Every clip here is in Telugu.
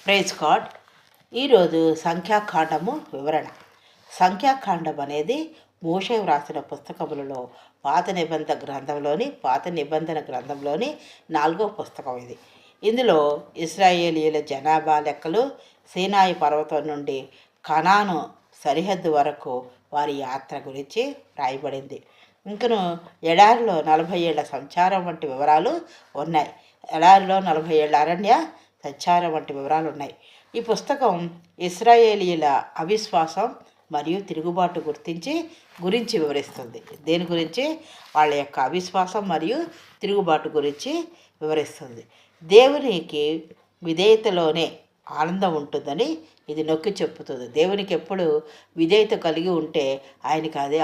Praise God. ఈరోజు సంఖ్యాకాండము వివరణ. సంఖ్యాకాండం అనేది మోషే వ్రాసిన పుస్తకములలో పాత నిబంధన గ్రంథంలోని 4వ పుస్తకం ఇది. ఇందులో ఇశ్రాయేలీయుల జనాభా లెక్కలు, సీనాయి పర్వతం నుండి కనాను సరిహద్దు వరకు వారి యాత్ర గురించి రాయబడింది. ఇంకను ఎడారిలో 40 ఏళ్ల సంచారం వంటి వివరాలు ఉన్నాయి. ఎడారిలో 40 ఏళ్ల అరణ్య సంచారం వంటి వివరాలు ఉన్నాయి. ఈ పుస్తకం ఇశ్రాయేలీయుల అవిశ్వాసం మరియు తిరుగుబాటు గురించి వివరిస్తుంది. దేని గురించి? వాళ్ళ యొక్క అవిశ్వాసం మరియు తిరుగుబాటు గురించి వివరిస్తుంది. దేవునికి విధేయతలోనే ఆనందం ఉంటుందని ఇది నొక్కి చెప్పుతుంది. దేవునికి ఎప్పుడు విధేయత కలిగి ఉంటే ఆయనకి అదే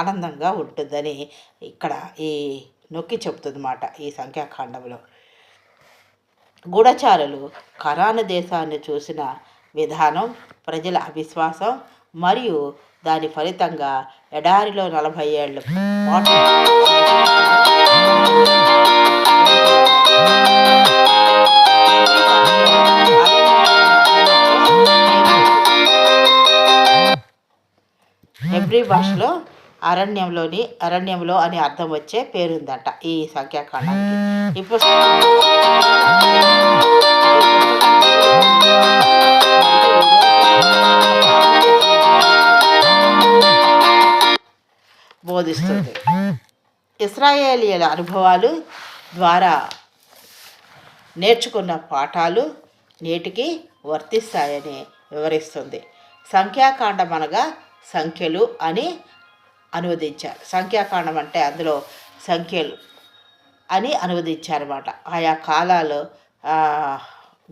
ఆనందంగా ఉంటుందని ఇక్కడ ఈ నొక్కి చెప్తుంది మాట ఈ సంఖ్యాకాండంలో. గూఢచారులు కనాను దేశాన్ని చూసిన విధానం, ప్రజల అవిశ్వాసం మరియు దాని ఫలితంగా ఎడారిలో 40 ఏళ్ళ పాటు హెబ్రీ భాషలో అరణ్యంలో అని అర్థం వచ్చే పేరుందట ఈ సంఖ్యాకాండానికి. ఈ పుస్తకం బోధిస్తుంది. ఇశ్రాయేలీయుల అనుభవాలు ద్వారా నేర్చుకున్న పాఠాలు నేటికి వర్తిస్తాయని వివరిస్తుంది. సంఖ్యాకాండం అనగా సంఖ్యలు అని అనువదించారు. సంఖ్యాకాండం అంటే అందులో సంఖ్యలు అని అనువదించారన్నమాట. ఆయా కాలాలు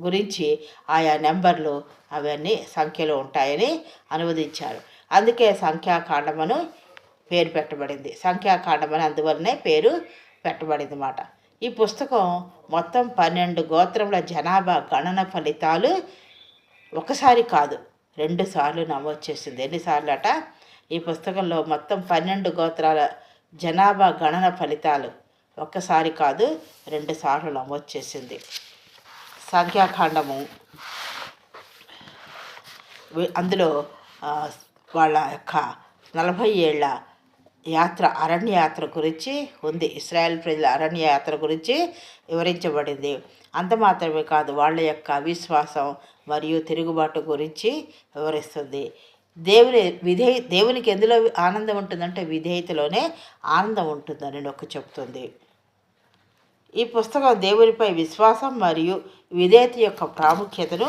గురించి ఆయా నెంబర్లు అవన్నీ సంఖ్యలు ఉంటాయని అనువదించారు. అందుకే సంఖ్యాకాండమను పేరు పెట్టబడింది. సంఖ్యాకాండమని అందువల్లనే పేరు పెట్టబడింది అన్నమాట. ఈ పుస్తకం మొత్తం 12 గోత్రముల జనాభా గణన ఫలితాలు ఒకసారి కాదు 2 సార్లు నమోదు చేసింది. ఎన్నిసార్లు అట? ఈ పుస్తకంలో మొత్తం 12 గోత్రాల జనాభా గణన ఫలితాలు ఒక్కసారి కాదు 2 సార్లు నమోదు చేసింది. సంఖ్యాకాండము అందులో వాళ్ళ యొక్క 40 ఏళ్ల అరణ్య యాత్ర గురించి ఉంది. ఇశ్రాయేల్ ప్రజల అరణ్య యాత్ర గురించి వివరించబడింది. అంత మాత్రమే కాదు, వాళ్ళ యొక్క అవిశ్వాసం మరియు తిరుగుబాటు గురించి వివరిస్తుంది. దేవునికి ఎందులో ఆనందం ఉంటుందంటే విధేయతలోనే ఆనందం ఉంటుందని నొక్కి చెప్తుంది. ఈ పుస్తకం దేవునిపై విశ్వాసం మరియు విధేయత యొక్క ప్రాముఖ్యతను